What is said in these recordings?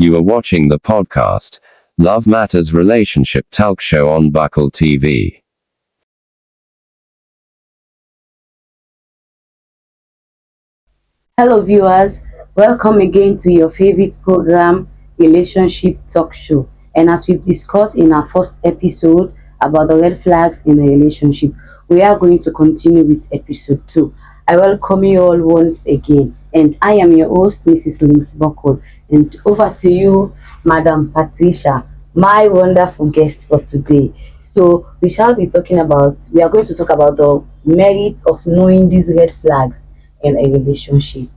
You are watching the podcast, Love Matters Relationship Talk Show on Buckle TV. Hello, viewers. Welcome again to your favorite program, Relationship Talk Show. And as we've discussed in our first episode about the red flags in a relationship, we are going to continue with episode 2. I welcome you all once again. And I am your host, Mrs. Lynx Buckle. And over to you, Madam Patricia, my wonderful guest for today. So we are going to talk about the merits of knowing these red flags in a relationship.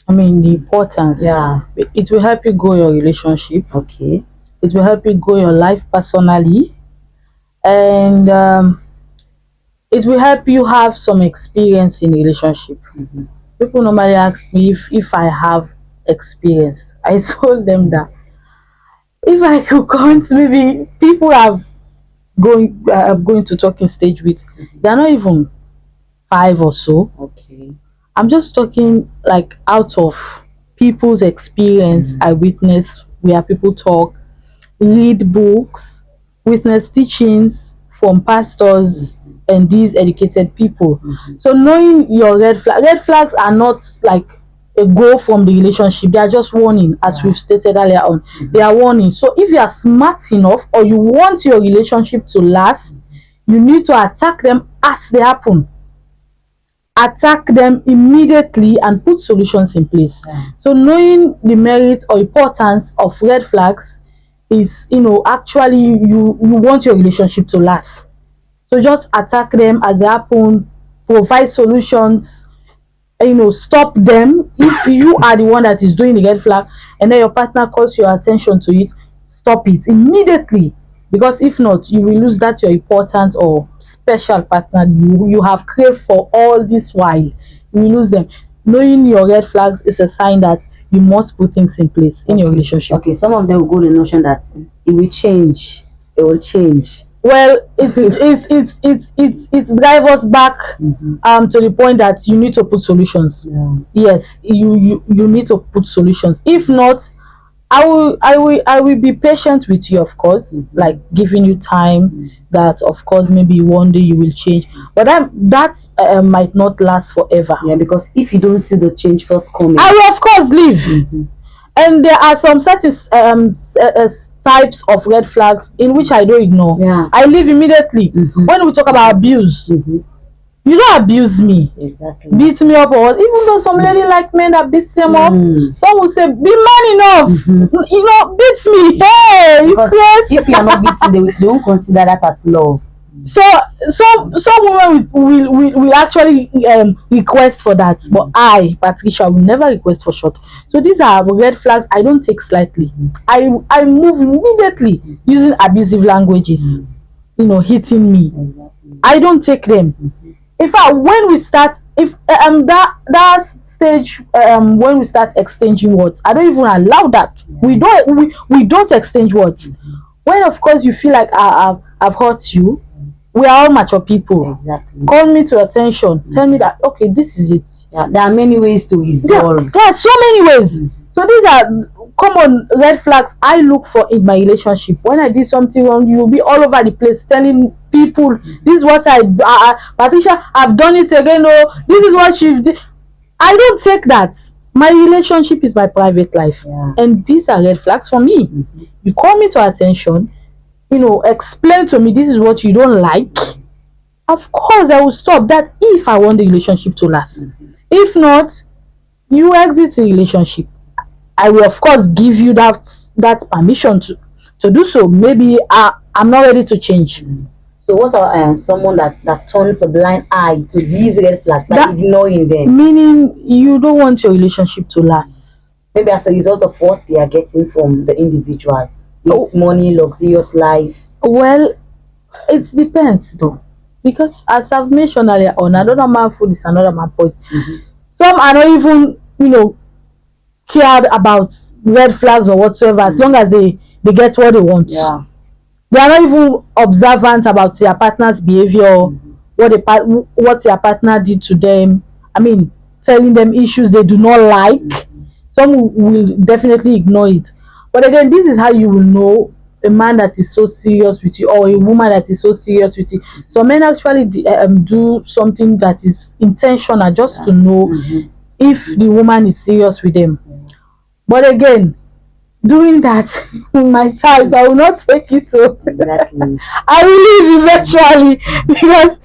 The importance. Yeah. It will help you grow your relationship. Okay. It will help you grow your life personally. And it will help you have some experience in relationship. Mm-hmm. People normally ask me if I have experience. I told them that if I could count, maybe people have going to talking stage with, they're not even 5 or so. Okay. I'm just talking like out of people's experience. I witness where people talk, read books, witness teachings from pastors and these educated people. So knowing your red flags are not like a goal from the relationship. They are just warning, as we've stated earlier on. They are warning. So if you are smart enough or you want your relationship to last, you need to attack them as they happen. Attack them immediately and put solutions in place. So knowing the merits or importance of red flags is, actually you want your relationship to last. So just attack them as they happen, provide solutions, stop them. If you are the one that is doing the red flag and then your partner calls your attention to it, stop it immediately. Because if not, you will lose that your important or special partner you have craved for all this while. You will lose them. Knowing your red flags is a sign that you must put things in place in your relationship. Okay, some of them will go the notion that it will change. It will change. Well, it's drive us back to the point that you need to put solutions. Yes, you need to put solutions. If not, I will be patient with you, of course, like giving you time that of course maybe one day you will change, but that might not last forever. Yeah, because if you don't see the change forthcoming, I will of course leave. And there are some certain types of red flags in which I don't ignore. I leave immediately. When we talk about abuse, you don't abuse me. Exactly. Beat me up or what. Even though some lady like men that beat them up, some will say, be man enough. Beat me. Hey, because if you are not beating, they won't consider that as love. So some women will actually request for that, but I, Patricia, will never request for short. So these are red flags I don't take slightly. I move immediately using abusive languages, hitting me. I don't take them. In fact, when we start, if that stage when we start exchanging words, I don't even allow that. We don't exchange words. When of course you feel like I've hurt you, we are all mature people. Exactly. Call me to attention. Tell me that okay, this is it. Yeah, there are many ways to resolve. There are so many ways. So these are common red flags I look for in my relationship. When I did something wrong, you will be all over the place telling people, this is what Patricia, I've done it again. Oh, this is what she did. I don't take that. My relationship is my private life. And these are red flags for me. You call me to attention, explain to me this is what you don't like. Of course, I will stop that if I want the relationship to last. If not, you exit the relationship. I will of course give you that permission to do so. Maybe I'm not ready to change. So what are someone that turns a blind eye to these red flags by ignoring them? Meaning you don't want your relationship to last. Maybe as a result of what they are getting from the individual. It's money, luxurious life. Well, it depends though. Because as I've mentioned earlier on, another man food is another man poison. Some are not even, cared about red flags or whatsoever, as long as they get what they want. They are not even observant about their partner's behavior, what their partner did to them. Telling them issues they do not like. Some will definitely ignore it. But again, this is how you will know a man that is so serious with you, or a woman that is so serious with you. So men actually do something that is intentional, just to know if the woman is serious with them. But again, doing that my type, I will not take it to. Exactly. I will leave eventually, because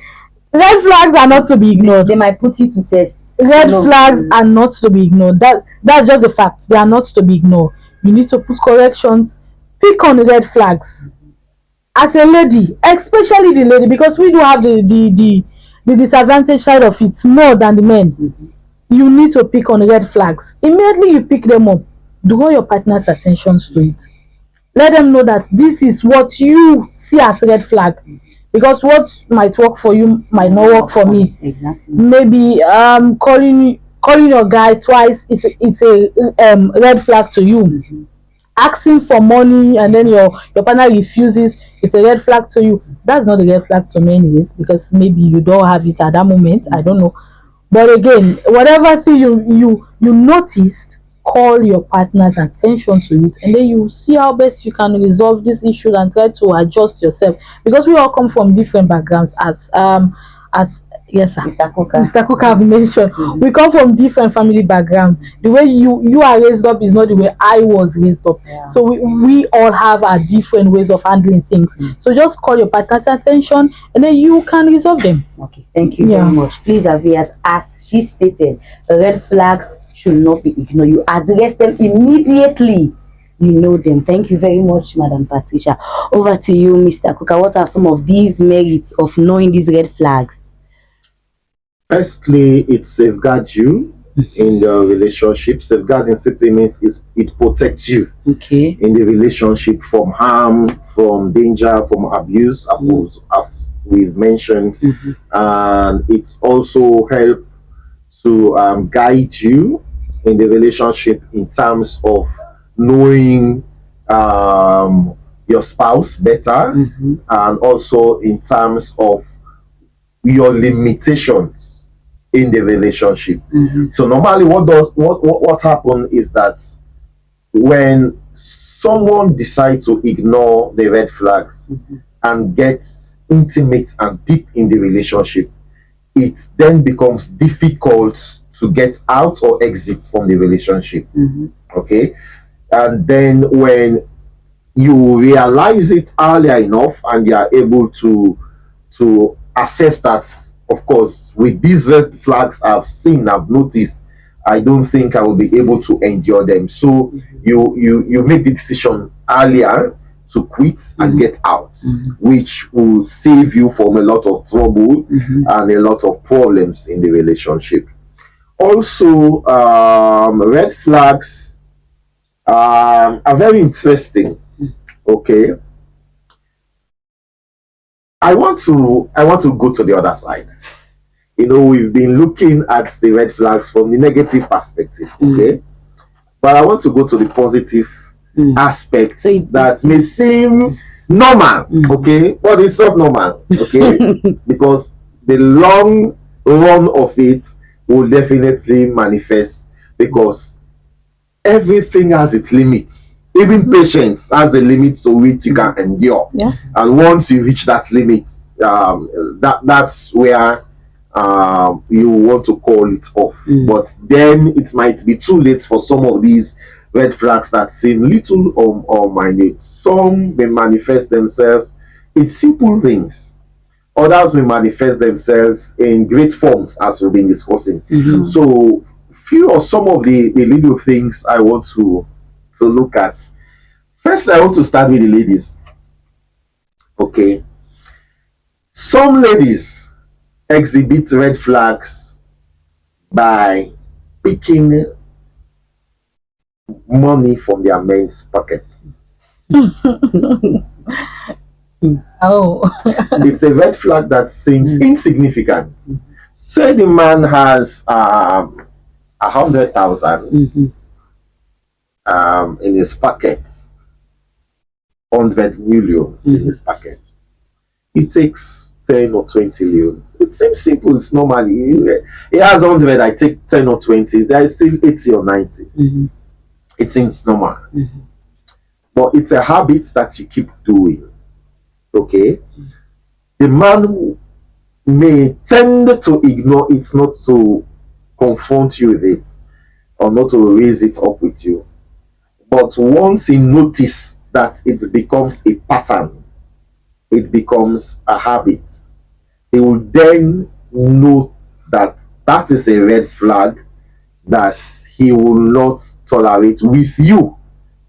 red flags are not to be ignored. They might put you to test. Red flags are not to be ignored. That's just the fact. They are not to be ignored. You need to put corrections. Pick on the red flags as a lady, especially the lady, because we do have the disadvantage side of it more than the men. You need to pick on red flags. Immediately you pick them up, draw your partner's attentions to it. Let them know that this is what you see as red flag, because what might work for you might not work for me. Exactly. Maybe calling your guy twice, it's a red flag to you. Asking for money and then your partner refuses, it's a red flag to you. That's not a red flag to me anyways, because maybe you don't have it at that moment, I don't know. But again, whatever thing you noticed, call your partner's attention to it, and then you see how best you can resolve this issue and try to adjust yourself, because we all come from different backgrounds, as yes sir, Mr. Cook have mentioned. We come from different family background. The way you are raised up is not the way I was raised up. So we all have our different ways of handling things. So just call your partner's attention, and then you can resolve them. Okay, thank you very much. Please, Avias, as she stated, red flags should not be ignored. You address them immediately. You know them. Thank you very much, Madam Patricia. Over to you, Mr. Kuka. What are some of these merits of knowing these red flags? Firstly, it safeguards you in the relationship. Safeguarding simply means it protects you in the relationship from harm, from danger, from abuse, as we've mentioned. And it also helps to guide you in the relationship in terms of knowing your spouse better, and also in terms of your limitations in the relationship. So normally what happens is that when someone decides to ignore the red flags and gets intimate and deep in the relationship, it then becomes difficult to get out or exit from the relationship. Okay, and then when you realize it earlier enough and you are able to assess that, of course, with these red flags I've noticed, I don't think I will be able to endure them. So you make the decision earlier to quit and get out, which will save you from a lot of trouble and a lot of problems in the relationship. Also, red flags are very interesting. Okay, I want to go to the other side. You know, we've been looking at the red flags from the negative perspective, okay? But I want to go to the positive aspects that may seem normal, okay? But it's not normal, okay? Because the long run of it will definitely manifest, because everything has its limits. Even patience has a limit to which you can endure. And once you reach that limit, that's where you want to call it off. But then it might be too late for some of these red flags that seem little or minute. Some may manifest themselves in simple things. Others may manifest themselves in great forms, as we've been discussing. So few or some of the little things I want to look at. Firstly, I want to start with the ladies. Okay. Some ladies exhibit red flags by picking money from their men's pocket. It's a red flag that seems insignificant. Say the man has 100,000 in his pocket, 100 millions in his pocket. He takes 10 or 20 millions. It seems simple. It's normally he has 100. I take 10 or 20. There is still 80 or 90. it seems normal. But it's a habit that you keep doing. Okay? The man may tend to ignore it, not to confront you with it, or not to raise it up with you. But once he notices that it becomes a pattern, it becomes a habit, he will then know that that is a red flag that he will not tolerate with you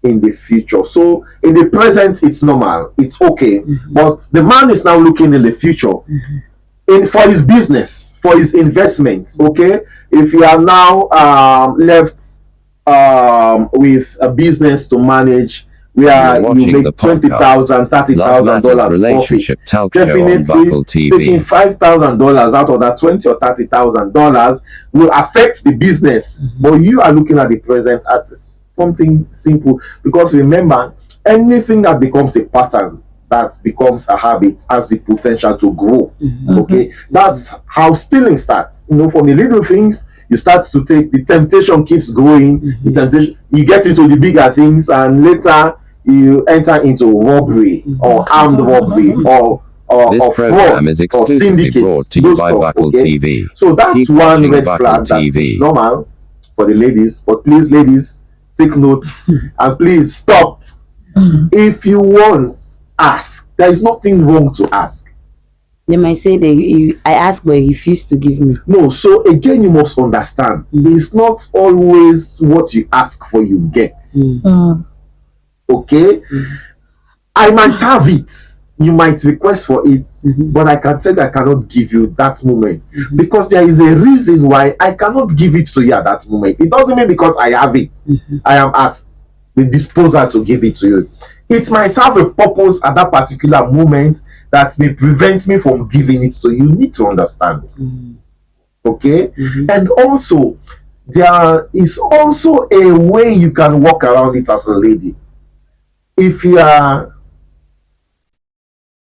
in the future. So in the present, it's normal, it's okay. But the man is now looking in the future for his business, for his investments. Okay, if you are now left with a business to manage where you make $20,000, $30,000 profit, definitely taking $5,000 out of that $20,000 or $30,000 will affect the business. But you are looking at the present as something simple, because remember, anything that becomes a pattern, that becomes a habit, has the potential to grow. Okay, that's how stealing starts. You know, from the little things you start to take, the temptation keeps growing. The temptation, you get into the bigger things, and later you enter into robbery or armed robbery or fraud or syndicates. To you by Buckle TV. So that's one red flag that is normal for the ladies. But please, ladies, take note and please stop. If you want, ask. There is nothing wrong to ask. They might say I ask but you refuse to give me. No, so again, you must understand, it's not always what you ask for you get. Okay? I might have it, you might request for it, but I can tell you I cannot give you that moment, because there is a reason why I cannot give it to you at that moment. It doesn't mean because I have it, I am at the disposal to give it to you. It might have a purpose at that particular moment that may prevent me from giving it to you. You need to understand. Okay? And also, there is also a way you can walk around it as a lady. If you are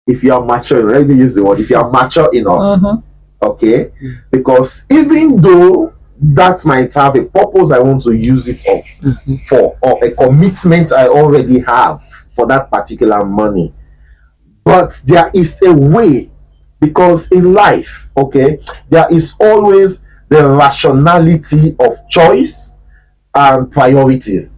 mature, let me use the word, if you are mature enough, okay, because even though that might have a purpose I want to use it for, or a commitment I already have for that particular money, but there is a way, because in life, okay, there is always the rationality of choice and priority.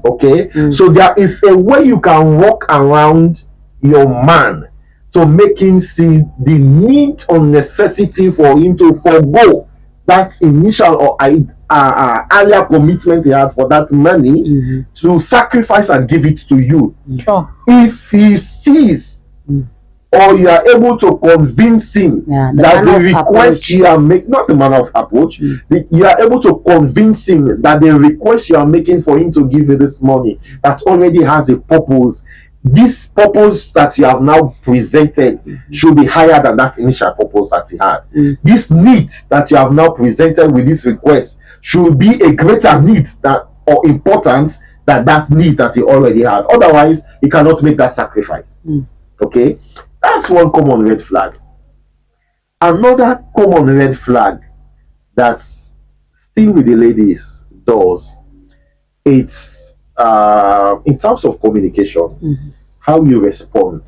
Okay, so there is a way you can walk around your man to make him see the need or necessity for him to forego that initial or earlier commitment he had for that money, to sacrifice and give it to you. If he sees, or you are able to convince him that the request you are making, not the manner of approach, you are able to convince him that the request you are making for him to give you this money that already has a purpose, this purpose that you have now presented should be higher than that initial purpose that he had. This need that you have now presented with this request should be a greater need or importance than that need that you already had. Otherwise, you cannot make that sacrifice. Okay, that's one common red flag. Another common red flag that still with the ladies does, it's in terms of communication, how you respond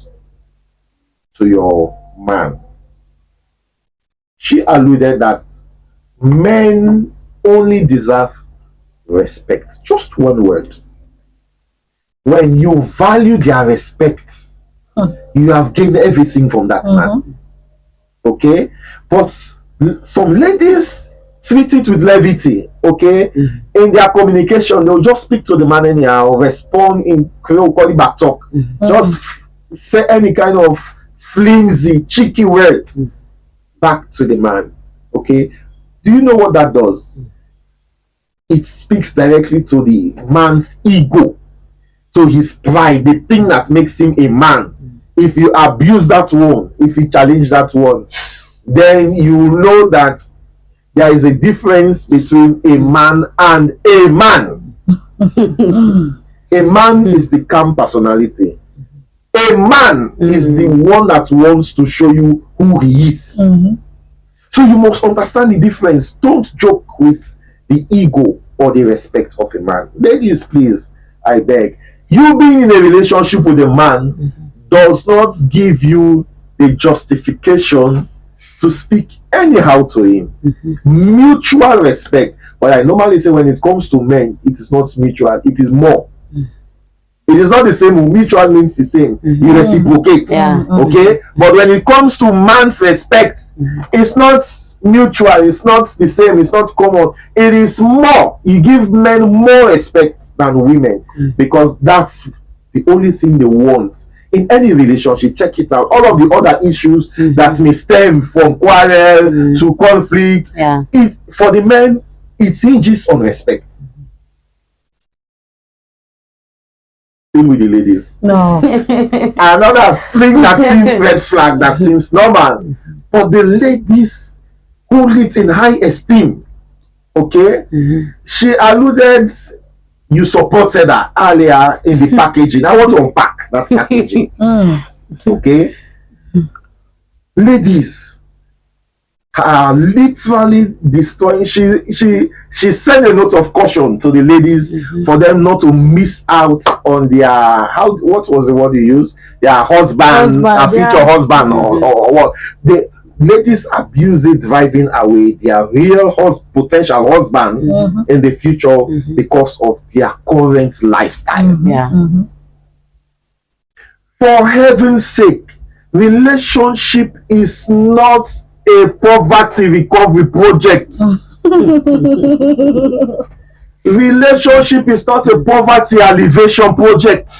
to your man. She alluded that men only deserve respect. Just one word. When you value their respect, you have gained everything from that man. Okay? But some ladies treat it with levity. Okay? In their communication, they'll just speak to the man anyhow, respond in Creole, call it back talk. Just say any kind of flimsy, cheeky words back to the man. Okay? Do you know what that does? It speaks directly to the man's ego, to his pride, the thing that makes him a man. If you abuse that one, if you challenge that one, then you know that there is a difference between a man and a man. A man is the calm personality. A man is the one that wants to show you who he is. So you must understand the difference. Don't joke with the ego or the respect of a man. Ladies, please, I beg. You being in a relationship with a man does not give you the justification to speak anyhow to him. Mutual respect. But I normally say when it comes to men, it is not mutual, it is more. It is not the same. Mutual means the same. You reciprocate. Okay? But when it comes to man's respect, it's not mutual, it's not the same, it's not common. It is more. You give men more respect than women because that's the only thing they want. In any relationship, check it out. All of the other issues that may stem from quarrel to conflict, for the men, it hinges on respect. With the ladies. No. Another thing that seems red flag that seems normal, but the ladies hold it in high esteem. Okay, she alluded, you supported her earlier in the packaging. I want to unpack that packaging. Okay, ladies are literally destroying. She sent a note of caution to the ladies for them not to miss out on their what was the word you used? Their husband, future husband, or what? The ladies abuse it, driving away their real potential husband in the future because of their current lifestyle. For heaven's sake, relationship is not a poverty recovery project. Relationship is not a poverty alleviation project.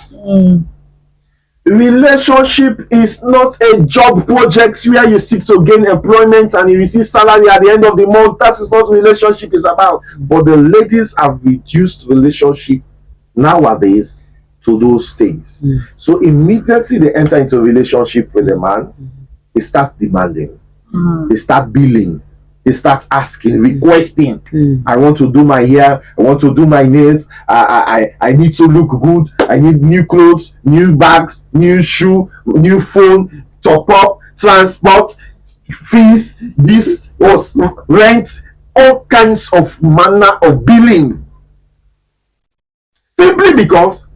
Relationship is not a job project where you seek to gain employment and you receive salary at the end of the month. That is what relationship is about. But the ladies have reduced relationship nowadays to those things. So immediately they enter into a relationship with a man, they start demanding. They start billing, they start asking, requesting. I want to do my hair, I want to do my nails, I need to look good, I need new clothes, new bags, new shoe, new phone, top up, transport, fees, this was rent, all kinds of manner of billing. Simply because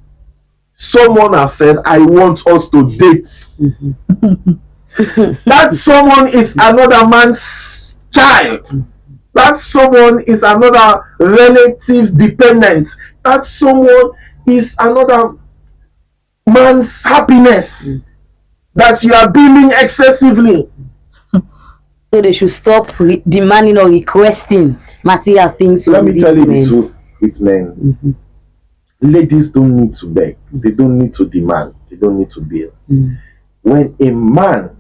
someone has said, I want us to date. That someone is another man's child. That someone is another relative's dependent. That someone is another man's happiness that you are billing excessively. So they should stop demanding or requesting material things. Let me tell you the truth with men. Ladies don't need to beg. They don't need to demand. They don't need to bill. When a man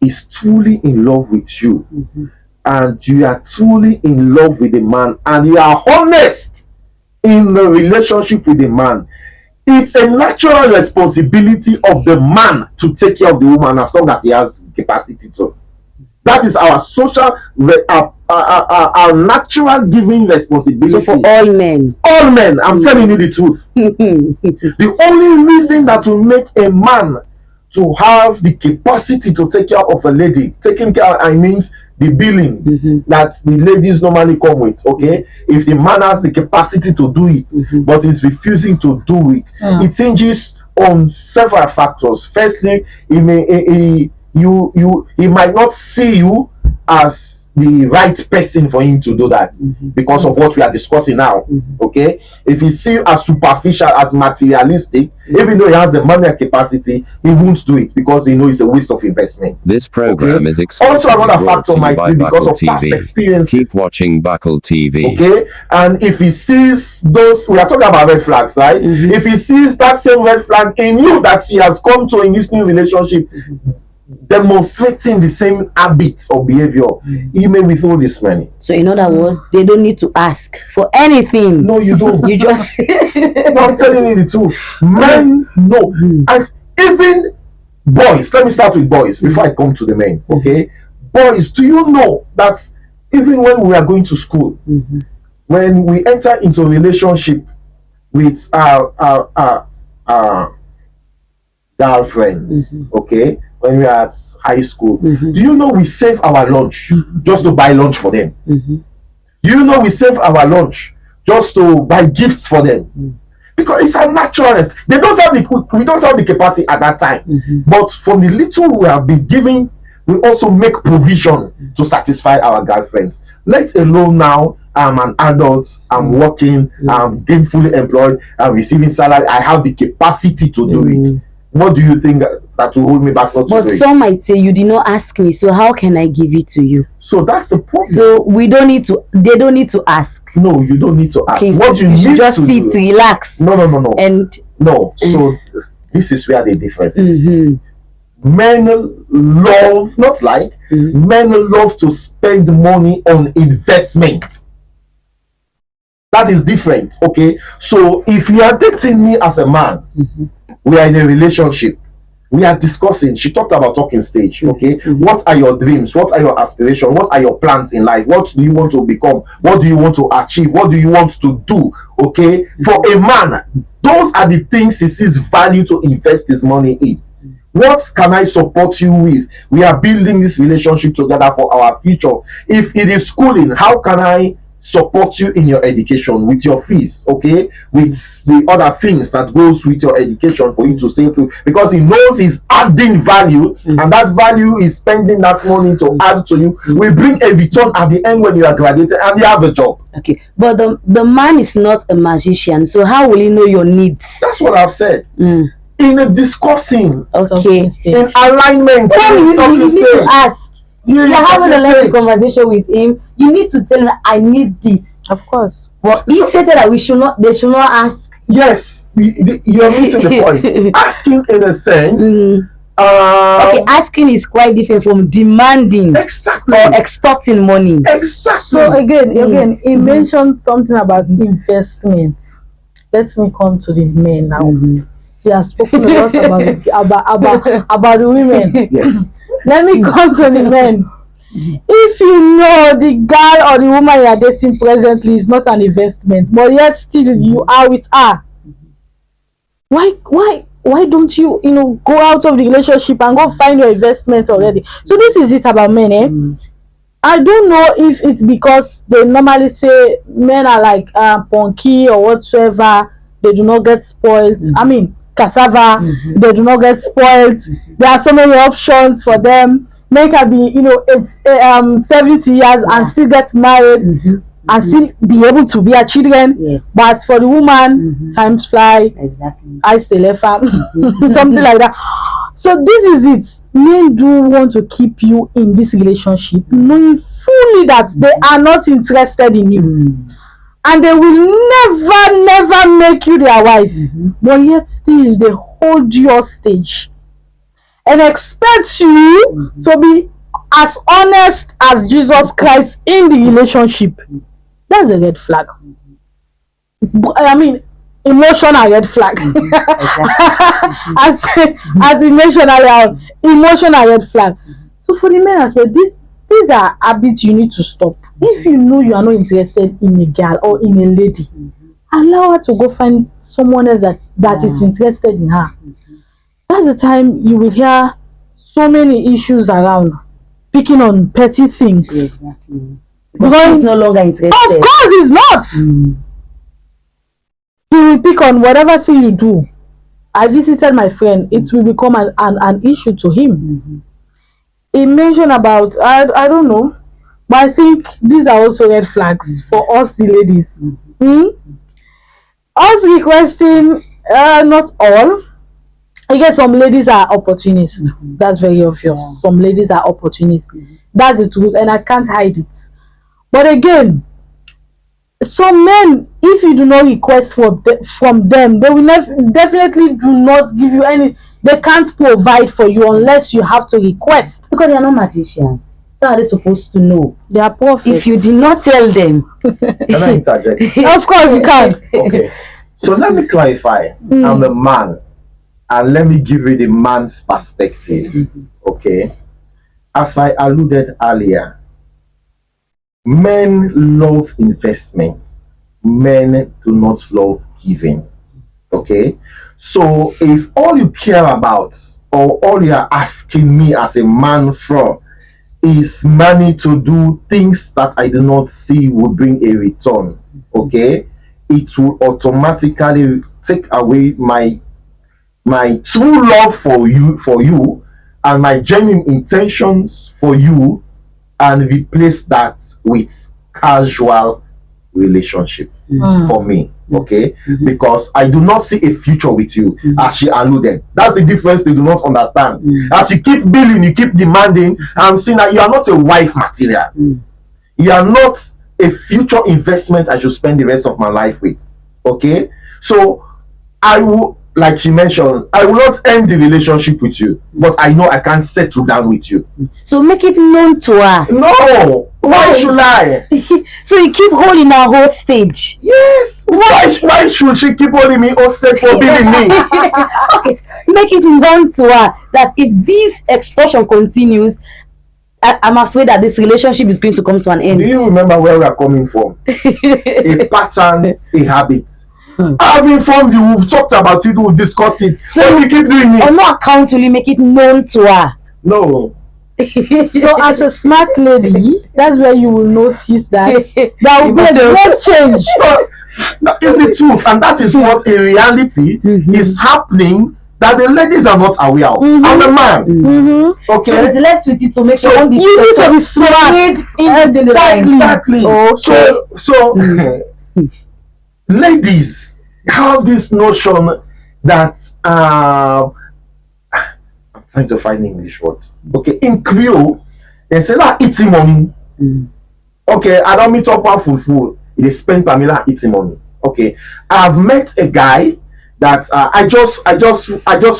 is truly in love with you and you are truly in love with a man and you are honest in the relationship with a man, it's a natural responsibility of the man to take care of the woman as long as he has capacity to. That is our social, our natural giving responsibility. So for all men, I'm telling you the truth. The only reason that will make a man to have the capacity to take care of a lady, taking care, I means the billing that the ladies normally come with. Okay, if the man has the capacity to do it, but is refusing to do it, it hinges on several factors. Firstly, he might not see you as the right person for him to do that because of what we are discussing now. Okay, if he see you as superficial, as materialistic, even though he has the money and capacity, he won't do it because he knows it's a waste of investment. This program is also another factor might by be because Buckle of past TV. experiences. Keep watching Buckle TV. Okay, and if he sees those, we are talking about red flags, right? If he sees that same red flag in you that he has come to in this new relationship, demonstrating the same habits or behavior, he may withhold his money. So in other words, they don't need to ask for anything. No, you don't. You just No, I'm telling you the truth. Men know. And even boys, let me start with boys before I come to the men. Okay, boys, do you know that even when we are going to school, when we enter into a relationship with our girlfriends, okay, when we are at high school, do you know we save our lunch just to buy lunch for them? Do you know we save our lunch just to buy gifts for them. Because it's a naturalness. We don't have the capacity at that time. But from the little we have been given, we also make provision to satisfy our girlfriends. Let alone now, I'm an adult, I'm working, I'm gainfully employed, I'm receiving salary, I have the capacity to do it. What do you think that will hold me back not to do it? But some might say, you did not ask me, so how can I give it to you? So that's the problem. So they don't need to ask. No, you don't need to ask. Okay, What so you need just to sit, do, relax. No. And no. So this is where the difference is. Men love, not like, men love to spend money on investment. That is different, okay? So if you are dating me as a man, we are in a relationship, we are discussing. She talked about talking stage, okay? What are your dreams? What are your aspirations? What are your plans in life? What do you want to become? What do you want to achieve? What do you want to do, okay? For a man, those are the things he sees value to invest his money in. What can I support you with? We are building this relationship together for our future. If it is schooling, how can I support you in your education with your fees, okay, with the other things that goes with your education for you to save through, because he knows he's adding value, and that value is spending that money to add to you will bring a return at the end when you are graduated and you have a job. Okay, but the man is not a magician, so how will he know your needs? That's what I've said. In a discussing, okay, in alignment, you need to ask. You're having a lengthy conversation with him. You need to tell him, I need this. Of course. But he stated that they should not ask. Yes, you are missing the point. Asking in a sense. Okay, asking is quite different from demanding. Exactly. Or extorting money. Exactly. So again, he mentioned something about investment. Let me come to the men now. He has spoken a lot about the women. Yes. Let me come to the men. If you know the guy or the woman you are dating presently is not an investment, but yet still you are with her, why don't you go out of the relationship and go find your investment already? So this is it about men, I don't know if it's because they normally say men are like punky or whatsoever, they do not get spoiled. I mean, cassava, they do not get spoiled. There are so many options for them. Men can be, it's 70 years and still get married and still be able to bear children. Yes. But for the woman, times fly. Exactly. I still left something like that. So this is it. Men do want to keep you in this relationship, knowing fully that they are not interested in you. And they will never make you their wife, but yet still they hold you hostage and expect you to be as honest as Jesus Christ in the relationship. That's a red flag. I mean, emotional red flag. as emotional red flag. So for the men as well, these are habits you need to stop. If you know you are not interested in a girl or in a lady, allow her to go find someone else that is interested in her. That's the time you will hear so many issues around, picking on petty things. Exactly. Because he's no longer interested. Of course he's not. He will pick on whatever thing you do. I visited my friend, it will become an issue to him. He mentioned about, I don't know, but I think these are also red flags for us the ladies. Us requesting, not all. I guess some ladies are opportunists. That's very obvious. Some ladies are opportunists. That's the truth, and I can't hide it. But again, some men, if you do not request from them, they will definitely do not give you any. They can't provide for you unless you have to request. Because they are not magicians. So are they supposed to know? They are prophets. If you did not tell them. Can I interject? Of course you can. Okay. So let me clarify. I'm a man. And let me give you the man's perspective. Okay. As I alluded earlier, men love investments. Men do not love giving. Okay. So if all you care about or all you are asking me as a man for is money to do things that I do not see will bring a return, okay, it will automatically take away my true love for you and my genuine intentions for you, and replace that with casual relationship for me. Okay, because I do not see a future with you, as she alluded. That's the difference they do not understand. As you keep billing, you keep demanding, I'm seeing that you are not a wife material. You are not a future investment I should spend the rest of my life with. Okay, so I will, like she mentioned, I will not end the relationship with you, but I know I can't settle down with you. So make it known to her. No, why should I? So you keep holding her hostage. Yes. Why should she keep holding me hostage for being me? Okay, make it known to her that if this extortion continues, I'm afraid that this relationship is going to come to an end. Do you remember where we are coming from? A pattern, a habit. I've informed you, we've talked about it, we've discussed it. So if you keep doing it, on no account will you make it known to her? no. So as a smart lady, that's where you will notice that there will be a great change. That is the truth, and that is what in reality is happening, that the ladies are not aware of. I'm the man. Okay. So it's left with you to make So you need to be smart. Exactly. Okay. So ladies have this notion that I'm trying to find English word. Okay, in Creole, they say that eating money. Okay, I don't meet up one full. They spend Pamela eating money. Okay, I've met a guy that I just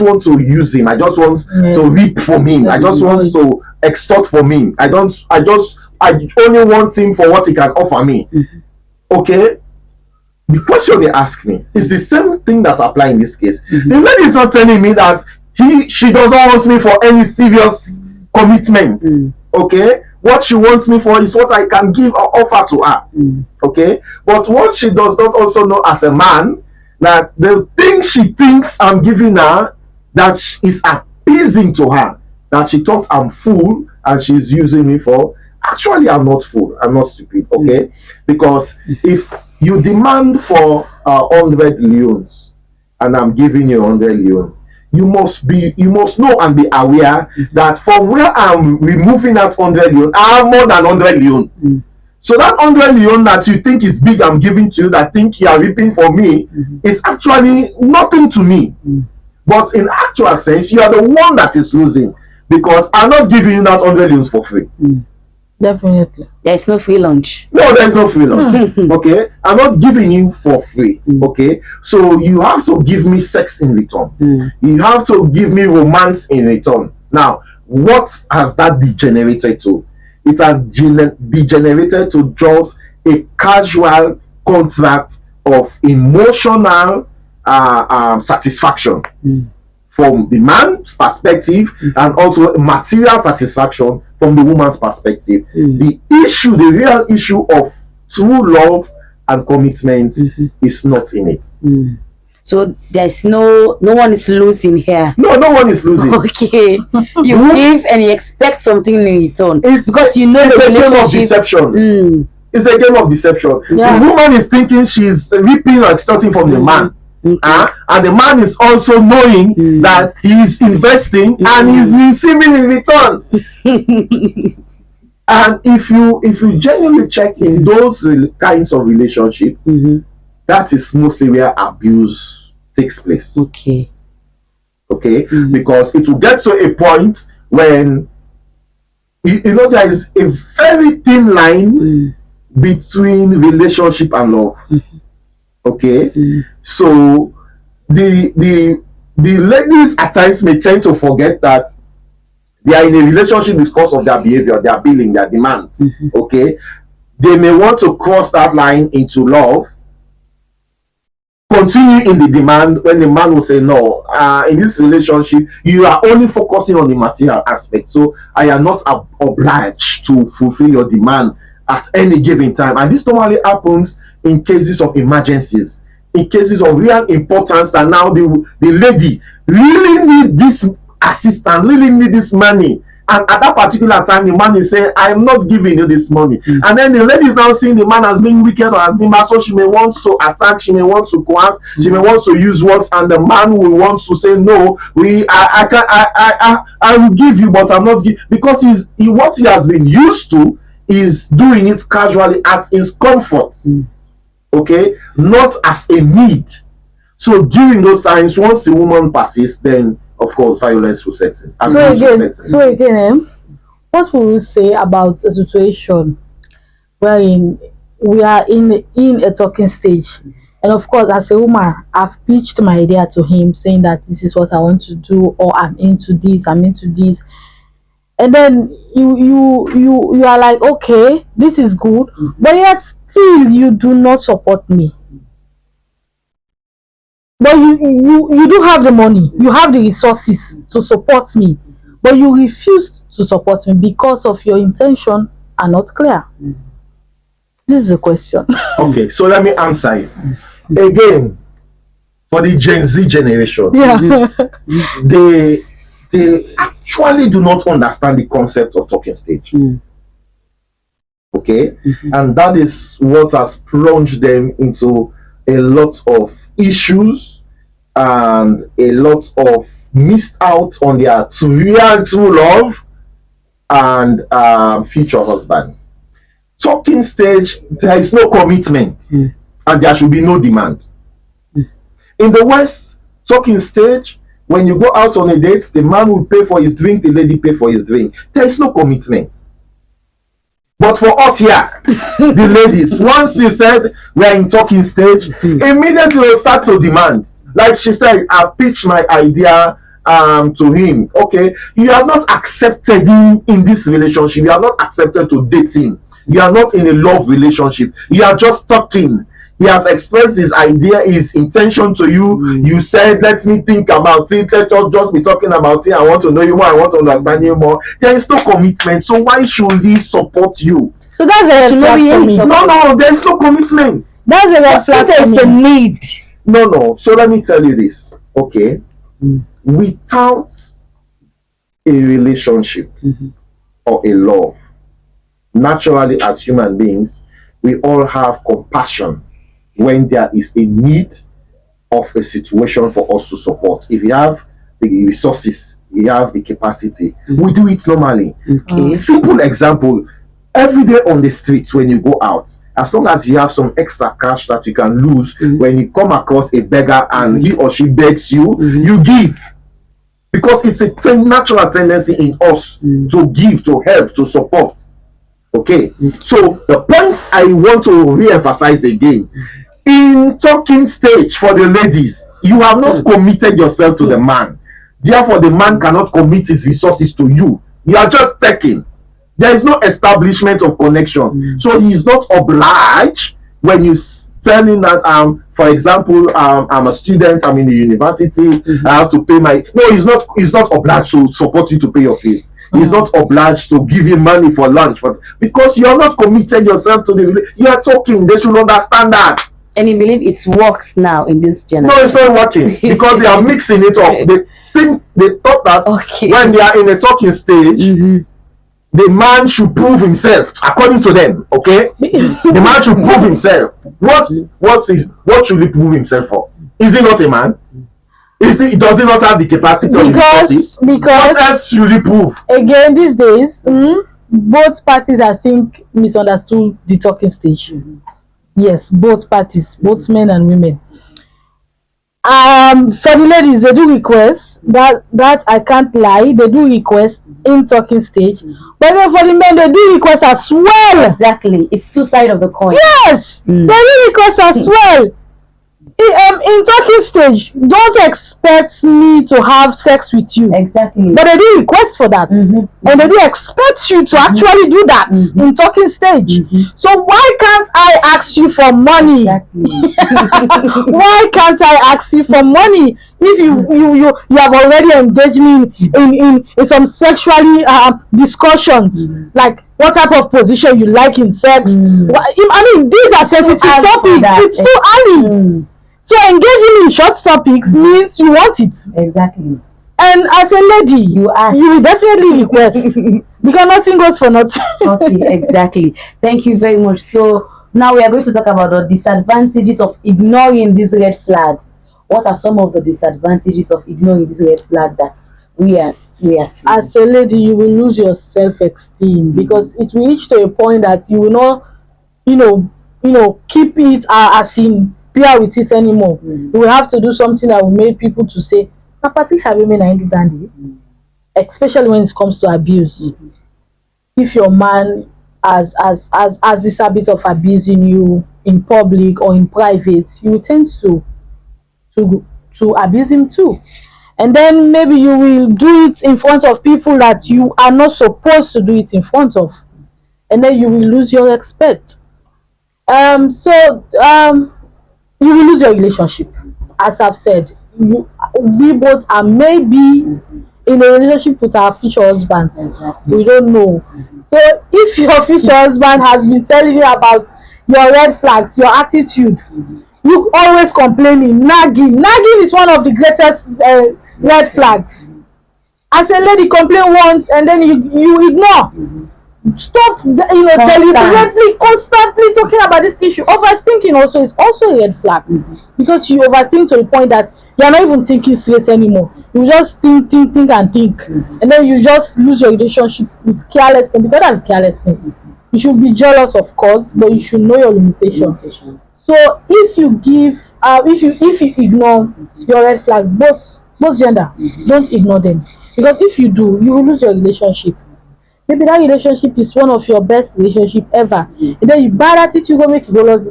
want to use him. I just want to reap from him. I just want to extort from him. I only want him for what he can offer me. Okay. The question they ask me is the same thing that apply in this case. The lady is not telling me that she does not want me for any serious commitment. Okay, what she wants me for is what I can give or offer to her. Okay, but what she does not also know as a man, that the thing she thinks I'm giving her, that is appeasing to her, that she thought I'm fool and she's using me for. Actually, I'm not fool. I'm not stupid. Okay, because if you demand for 100 leons and I'm giving you 100 leons, you must know and be aware that from where I'm removing that 100 leon, I have more than 100 leon. So that 100 leon that you think is big, I'm giving to you, that think you are reaping for me, is actually nothing to me. But in actual sense, you are the one that is losing, because I'm not giving you that 100 leons for free. Definitely. There's no free lunch. No, there's no free lunch. Okay, I'm not giving you for free. Okay, so you have to give me sex in return. You have to give me romance in return. Now, what has that degenerated to? It has degenerated to just a casual contract of emotional satisfaction from the man's perspective, and also material satisfaction from the woman's perspective. The real issue of true love and commitment is not in it. So there's no one is losing here. No one is losing. Okay, you give and you expect something in return, because you know it's the a game of deception. It's a game of deception. Yeah. The woman is thinking she's reaping or extorting from the man. And the man is also knowing that he is investing and he's receiving in return. And if you genuinely check in those kinds of relationship, that is mostly where abuse takes place. Okay, because it will get to a point when you know there is a very thin line between relationship and love. Okay, so the ladies at times may tend to forget that they are in a relationship because of their behavior, their billing, their demands. Okay, they may want to cross that line into love, continue in the demand, when the man will say no, in this relationship you are only focusing on the material aspect, so I am not obliged to fulfill your demand at any given time. And this normally happens in cases of emergencies, in cases of real importance, that now the lady really need this assistance, really need this money, and at that particular time the man is saying, I am not giving you this money, and then the lady is now seeing the man as being wicked or as being bad, so she may want to attack, she may want to coerce, she may want to use words, and the man will want to say, no, I will give you, but I'm not because what he has been used to is doing it casually at his comfort, okay, not as a need. So during those times, once the woman passes, then of course violence will set in. So again, what will we say about a situation wherein we are in a talking stage, and of course, as a woman, I've pitched my idea to him, saying that this is what I want to do, or I'm into this, and then you are like, okay, this is good, but yet still you do not support me. But you do have the money, you have the resources to support me, but you refuse to support me because of your intention are not clear. This is a question. Okay, so let me answer it. Again, for the Gen Z generation, they actually do not understand the concept of talking stage. Okay, and that is what has plunged them into a lot of issues and a lot of missed out on their true love and future husbands. Talking stage, there is no commitment, and there should be no demand. In the West, talking stage, when you go out on a date, the man will pay for his drink, the lady pay for his drink. There is no commitment. But for us here, the ladies, once you said we are in talking stage, immediately we'll start to demand. Like she said, I've pitched my idea to him. Okay, you are not accepted in this relationship. You are not accepted to dating. You are not in a love relationship. You are just talking. He has expressed his idea, his intention to you. You said, let me think about it. Let us just be talking about it. I want to know you more. I want to understand you more. There is no commitment. So why should he support you? So that's a red flag for me. No, there is no commitment. That's a red flag for me. There is a need. No. So let me tell you this. Okay. Without a relationship or a love, naturally as human beings, we all have compassion when there is a need of a situation for us to support. If you have the resources, you have the capacity, we do it normally. Simple example, every day on the streets when you go out, as long as you have some extra cash that you can lose, when you come across a beggar and he or she begs you, you give. Because it's a natural tendency in us to give, to help, to support. Okay, so the point I want to re-emphasize again, in talking stage for the ladies, you have not committed yourself to the man. Therefore, the man cannot commit his resources to you. You are just taking. There is no establishment of connection. So he is not obliged when you tell him that for example, I'm a student, I'm in the university, I have to pay my. No, he's not obliged to support you to pay your fees. He's not obliged to give you money for lunch, but because you are not committed yourself to the. You are talking. They should understand that. And you believe it works now in this generation? No, it's not working because they are mixing it up. They thought that when they are in a talking stage, the man should prove himself according to them. Okay, the man should prove himself. What should he prove himself for? Is he not a man? Does he not have the capacity or the resources? Because what else should he prove? Again, these days, both parties, I think, misunderstood the talking stage. Yes, both parties, both men and women. For the ladies, they do request that I can't lie. They do request in talking stage, but then for the men, they do request as well. Exactly, it's two sides of the coin. Yes, they do request as well. In talking stage, don't expect me to have sex with you. Exactly. But they do request for that. And they do expect you to actually do that in talking stage. So why can't I ask you for money? Exactly. Why can't I ask you for money? If you have already engaged me in some sexually discussions, like what type of position you like in sex. I mean, these are sensitive topics. It's too early. So engaging in short topics means you want it. Exactly. And as a lady, you will definitely request because nothing goes for nothing. Okay, exactly. Thank you very much. So now we are going to talk about the disadvantages of ignoring these red flags. What are some of the disadvantages of ignoring these red flags that we are seeing? As a lady, you will lose your self-esteem because it will reach to a point that you will not, keep it as in bear with it anymore. You will have to do something that will make people to say, "Na Patricia women are dandy," especially when it comes to abuse. If your man has this habit of abusing you in public or in private, you will tend to to abuse him too. And then maybe you will do it in front of people that you are not supposed to do it in front of, and then you will lose your respect. So you will lose your relationship. As I've said, we both are maybe in a relationship with our future husbands. We don't know. So if your future husband has been telling you about your red flags, your attitude, you always complaining, nagging is one of the greatest red flags. As a lady, complain once and then you ignore. Stop, deliberately, constantly talking about this issue. Overthinking also is also a red flag because you overthink to the point that you are not even thinking straight anymore. You just think, and then you just lose your relationship with carelessness because that's carelessness. You should be jealous, of course, but you should know your limitations. So if you give, if you ignore your red flags, both gender, don't ignore them because if you do, you will lose your relationship. Maybe that relationship is one of your best relationship ever, and then you bad attitude go make you go lose.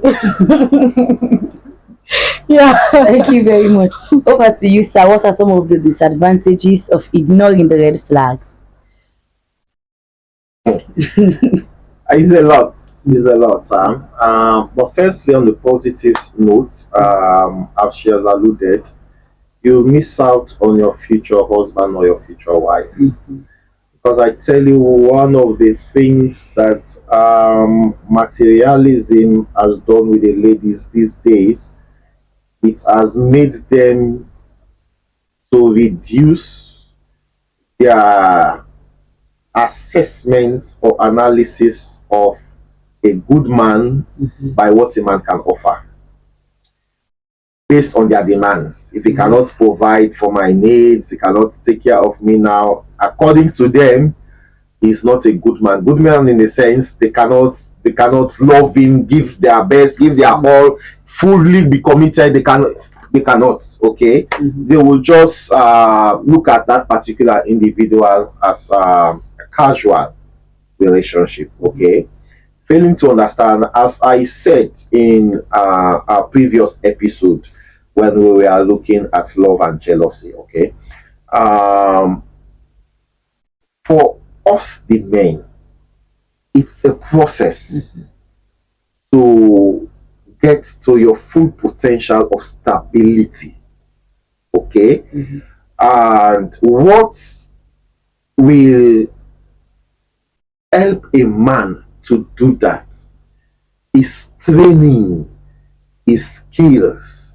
Yeah. Thank you very much. Over to you, sir. What are some of the disadvantages of ignoring the red flags? It's a lot. It's a lot. But firstly, on the positive note, as she has alluded, you miss out on your future husband or your future wife. Because I tell you, one of the things that materialism has done with the ladies these days, it has made them to reduce their assessment or analysis of a good man by what a man can offer based on their demands. If he cannot provide for my needs, he cannot take care of me now, according to them, he's not a good man. Good man in the sense they cannot love him, give their best, give their all, fully be committed. They cannot. Okay, they will just look at that particular individual as a casual relationship. Okay, failing to understand, as I said in our previous episode when we were looking at love and jealousy. Okay, for us the men, it's a process to get to your full potential of stability. Okay, and what will help a man to do that is training, his skills,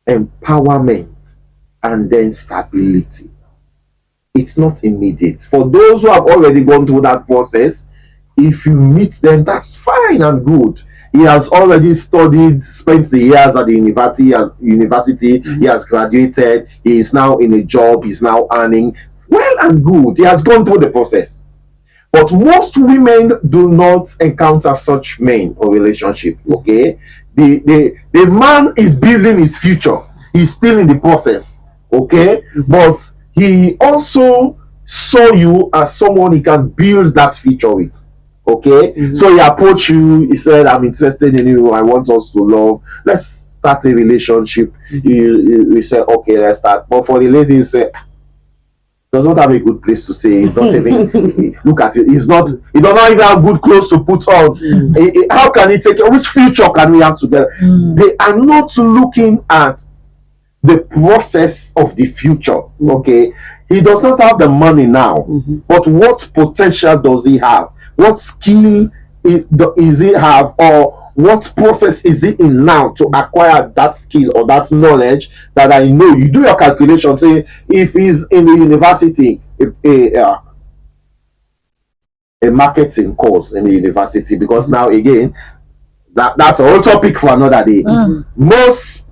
empowerment, and then stability. It's not immediate. For those who have already gone through that process, if you meet them, that's fine and good. He has already studied, spent the years at the university, he has graduated, he is now in a job, he's now earning. Well and good. He has gone through the process. But most women do not encounter such men or relationship. Okay, the man is building his future. He's still in the process. Okay, but he also saw you as someone he can build that future with. Okay, so he approached you. He said, "I'm interested in you. I want us to love. Let's start a relationship." You said, "Okay, let's start." But for the lady, you say, does not have a good place to say. He's not even look at it. He does not even have good clothes to put on. How can he take it? Which future can we have together? They are not looking at the process of the future. Okay, he does not have the money now, but what potential does he have? What skill does he have, or What process is it in now to acquire that skill or that knowledge that I know? You do your calculation. Say if he's in the university, a marketing course in the university, because now again that's a whole topic for another day. Most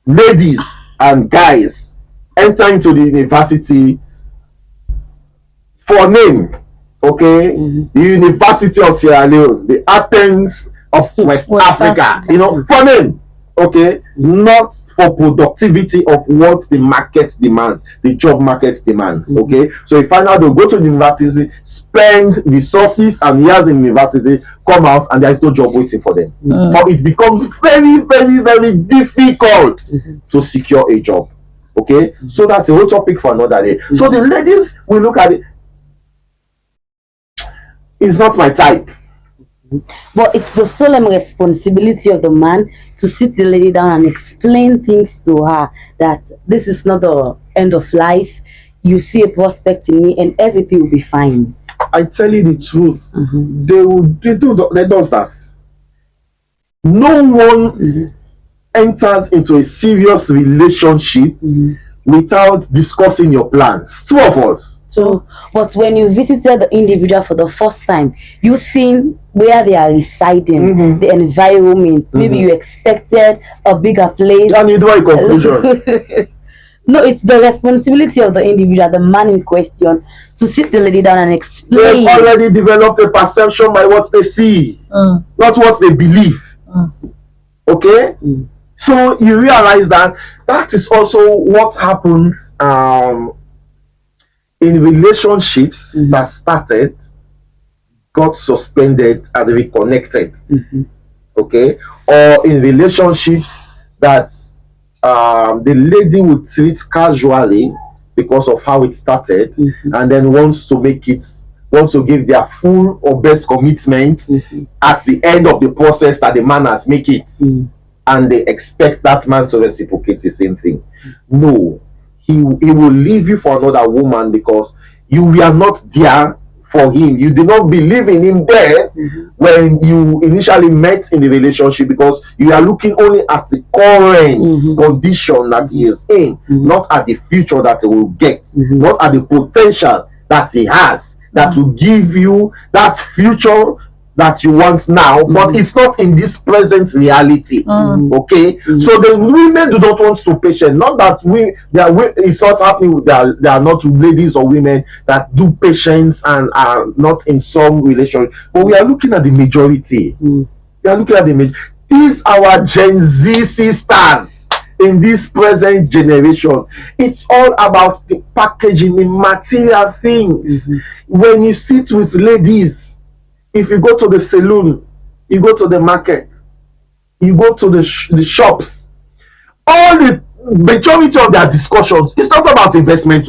ladies and guys enter into the university for name, okay? The University of Sierra Leone, the Athens of West Africa, you know, for name, okay? Not for productivity of what the market demands, the job market demands, okay? So you find out they'll go to the university, spend resources and years in university, come out, and there is no job waiting for them. But it becomes very, very, very difficult to secure a job, okay? So that's a whole topic for another day. So the ladies, we look at it, it's not my type. But it's the solemn responsibility of the man to sit the lady down and explain things to her, that this is not the end of life. You see a prospect in me, and everything will be fine. I tell you the truth. They do that. No one enters into a serious relationship without discussing your plans. Two of us. So, but when you visited the individual for the first time, you seen where they are residing, the environment. Maybe you expected a bigger place. And you do a conclusion. No, it's the responsibility of the individual, the man in question, to sit the lady down and explain. They've already developed a perception by what they see, not what they believe. Okay? So you realize that is also what happens in relationships that started, got suspended and reconnected. Okay? Or in relationships that the lady would treat casually because of how it started, and then wants to give their full or best commitment at the end of the process that the man has make it, and they expect that man to reciprocate the same thing. No, he will leave you for another woman because you were not there for him. You did not believe in him there when you initially met in the relationship, because you are looking only at the current condition that he is in, not at the future that he will get, not at the potential that he has that will give you that future that you want now, but it's not in this present reality. Okay, so the women do not want to patient. Not that it's not happening. There are not ladies or women that do patience and are not in some relation, but we are looking at the majority. We are looking at the majority. These our Gen Z sisters in this present generation. It's all about the packaging, the material things. When you sit with ladies, if you go to the saloon, you go to the market, you go to the shops, all the majority of their discussions, it's not about investment.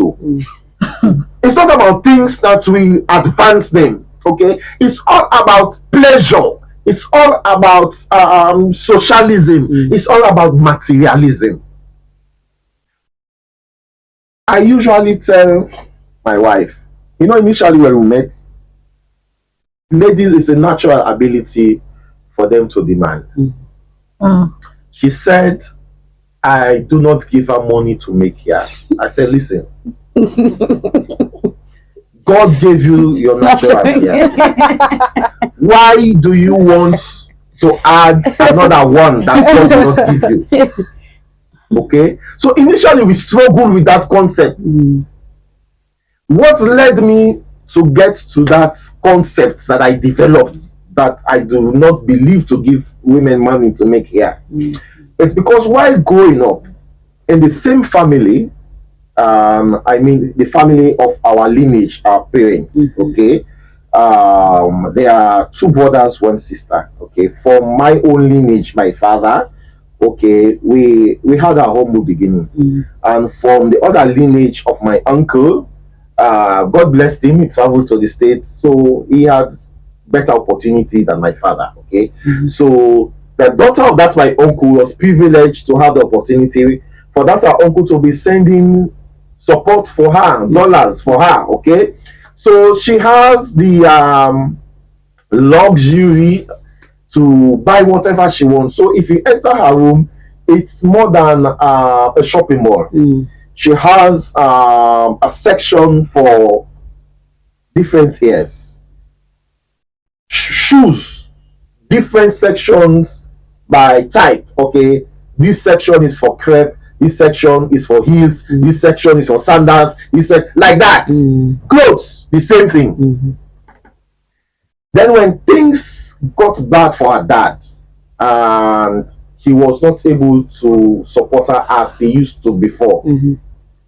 It's not about things that will advance them. Okay, it's all about pleasure. It's all about socialism. It's all about materialism. I usually tell my wife, initially when we met, ladies, is a natural ability for them to demand. She said, I do not give her money to make here. I said, listen, God gave you your natural idea. Why do you want to add another one that God did not give you? Okay, so initially we struggled with that concept. What led me to get to that concept that I developed, that I do not believe to give women money to make hair, it's because while growing up in the same family, I mean the family of our lineage, our parents, okay, there are two brothers, one sister. Okay, from my own lineage, my father, okay, we had our humble beginnings, and from the other lineage of my uncle, God blessed him, he traveled to the States, so he had better opportunity than my father. Okay, so the daughter of that my uncle was privileged to have the opportunity for that our uncle to be sending support for her, dollars for her. Okay, so she has the luxury to buy whatever she wants. So if you enter her room, it's more than a shopping mall. She has a section for different ears, shoes, different sections by type. Okay, this section is for crepe, this section is for heels, this section is for sandals, like that. Clothes, the same thing. Then when things got bad for her dad and he was not able to support her as he used to before,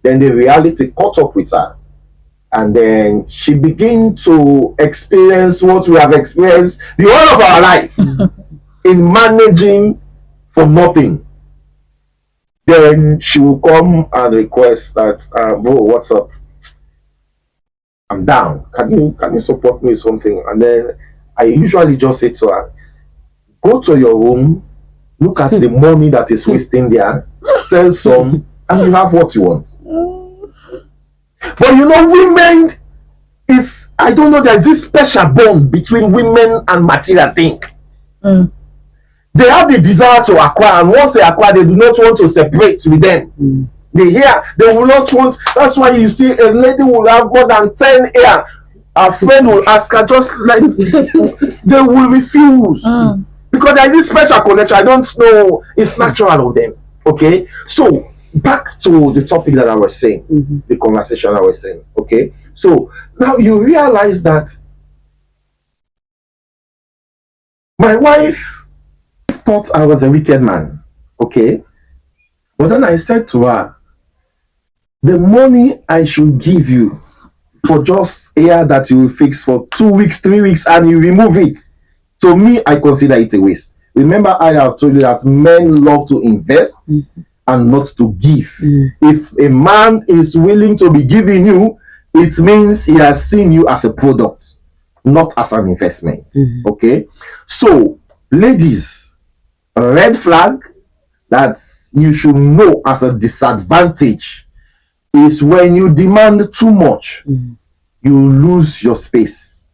then the reality caught up with her, and then she began to experience what we have experienced the whole of our life in managing for nothing. Then she will come and request that, bro, what's up? I'm down. Can you support me with something? And then I usually just say to her, go to your room, look at the money that is wasting there, sell some, and you have what you want. But you know, women I don't know, there's this special bond between women and material things. They have the desire to acquire, and once they acquire, they do not want to separate with them. They will not want. That's why you see a lady will have more than 10 hair. A friend will ask her, just like they will refuse because there is this special connection. I don't know, it's natural of them. Okay, so back to the topic that I was saying, the conversation I was saying. Okay, so now you realize that my wife thought I was a wicked man. Okay, but then I said to her, the money I should give you for just hair that you will fix for 2 weeks, 3 weeks, and you remove it, to me, I consider it a waste. Remember, I have told you that men love to invest and not to give. If a man is willing to be giving you, it means he has seen you as a product, not as an investment. Okay, so ladies, a red flag that you should know as a disadvantage is when you demand too much, you lose your space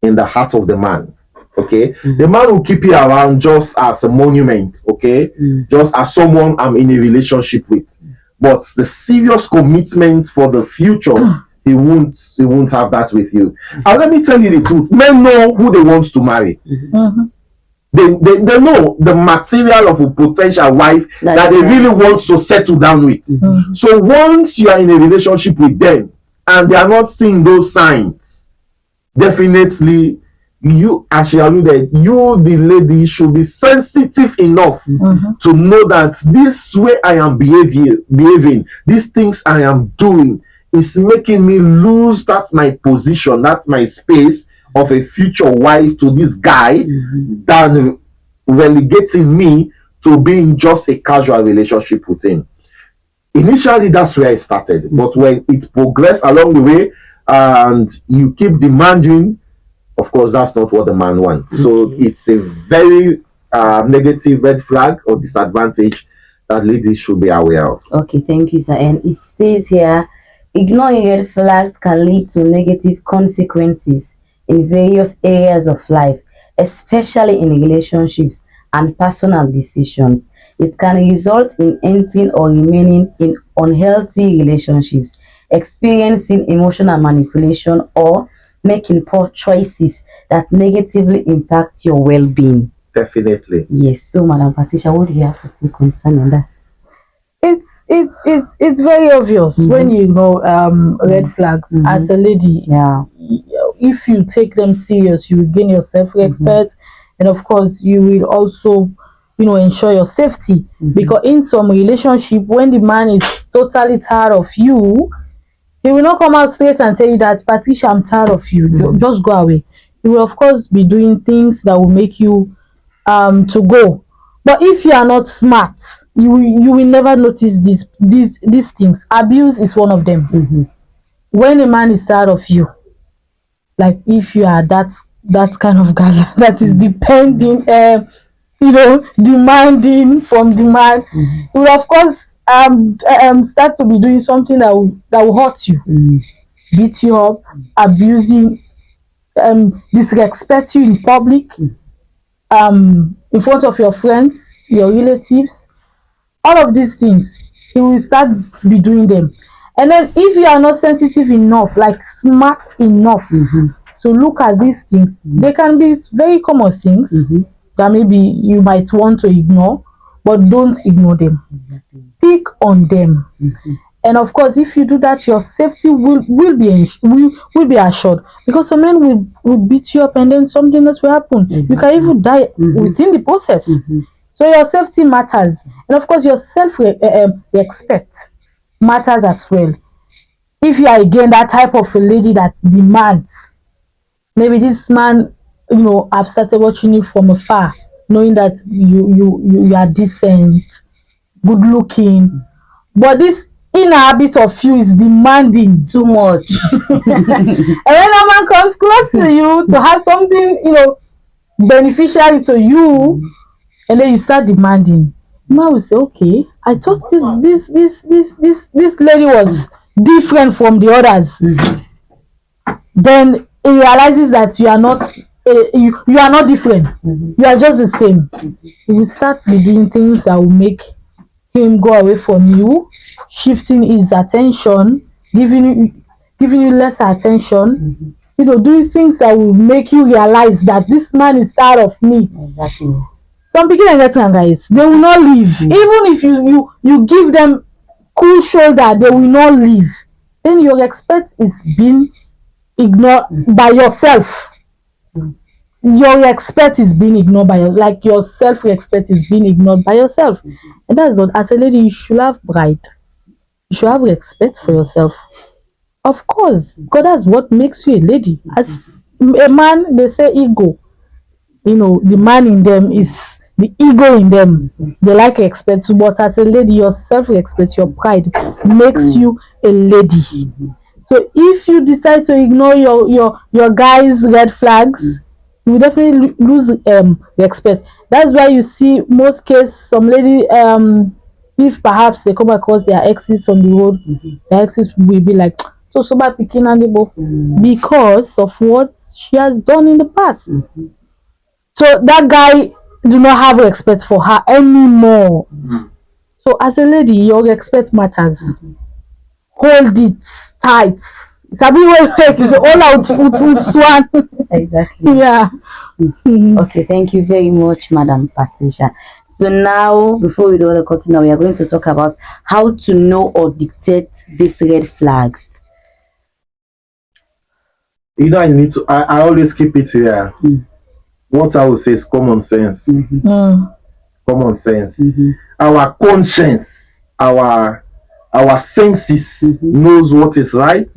in the heart of the man. Okay, the man will keep you around just as a monument. Okay, just as someone I'm in a relationship with, but the serious commitment for the future, he won't have that with you. And let me tell you the truth, men know who they want to marry. They know the material of a potential wife that they really want to settle down with. So once you are in a relationship with them and they are not seeing those signs, definitely you, as you alluded, you, the lady, should be sensitive enough to know that this way I am behaving, these things I am doing is making me lose that my position, that my space of a future wife to this guy, than relegating me to being just a casual relationship with him. Initially, that's where I started, but when it progressed along the way and you keep demanding, of course, that's not what the man wants. So it's a very negative red flag or disadvantage that ladies should be aware of. Okay, thank you, sir. And it says here, ignoring red flags can lead to negative consequences in various areas of life, especially in relationships and personal decisions. It can result in entering or remaining in unhealthy relationships, experiencing emotional manipulation, or making poor choices that negatively impact your well-being. Definitely. Yes. So, Madam Patricia, what do you have to say concerning that? It's very obvious when you know red flags as a lady. If you take them serious, you will gain your self-respect, and of course you will also ensure your safety, because in some relationship, when the man is totally tired of you, he will not come out straight and tell you that, Patricia, I'm tired of you, just go away. He will of course be doing things that will make you to go. But if you are not smart, you will never notice these things. Abuse is one of them. When a man is tired of you, like if you are that kind of guy that is depending, demanding from the man, he will of course start to be doing something that will hurt you, beat you up, abusing, disrespect you in public. in front of your friends, your relatives, all of these things, he will start be doing them. And then if you are not sensitive enough, like smart enough to look at these things, they can be very common things that maybe you might want to ignore, but don't ignore them. Pick on them. And of course, if you do that, your safety will be assured. Because some men will beat you up, and then something else will happen. You can even die within the process. So your safety matters, and of course, your respect matters as well. If you are again that type of a lady that demands, maybe this man, I've started watching you from afar, knowing that you are decent, good looking, but this inner habit of you is demanding too much. And when a man comes close to you to have something, beneficial to you, and then you start demanding, man will say, okay, I thought this lady was different from the others. Then he realizes that you are not you are not different. You are just the same. He will start doing things that will make him go away from you, shifting his attention, giving you less attention. Doing things that will make you realize that this man is tired of me. Exactly. Some people are getting, guys, they will not leave. Even if you give them cool shoulder, they will not leave. Then your respect is being ignored by yourself. Your respect is being ignored by your self-respect is being ignored by yourself. And that's what, as a lady, you should have pride. You should have respect for yourself. Of course, because that's what makes you a lady. As a man, they say ego. The man in them is the ego in them. They like respect, but as a lady, your self-respect, your pride makes you a lady. So if you decide to ignore your guys' red flags, you will definitely lose respect. That's why you see most cases, some lady, if perhaps they come across their exes on the road, their exes will be like, so bad picking animal, because of what she has done in the past. So that guy do not have respect for her anymore. So as a lady, your respect matters. Hold it tight. Sabi is all out swan. Exactly. Yeah. Okay, thank you very much, Madam Patricia. So now, before we do the cutting, now we are going to talk about how to know or dictate these red flags. I need to. I always keep it here. What I would say is common sense. Common sense. Our conscience, our senses knows what is right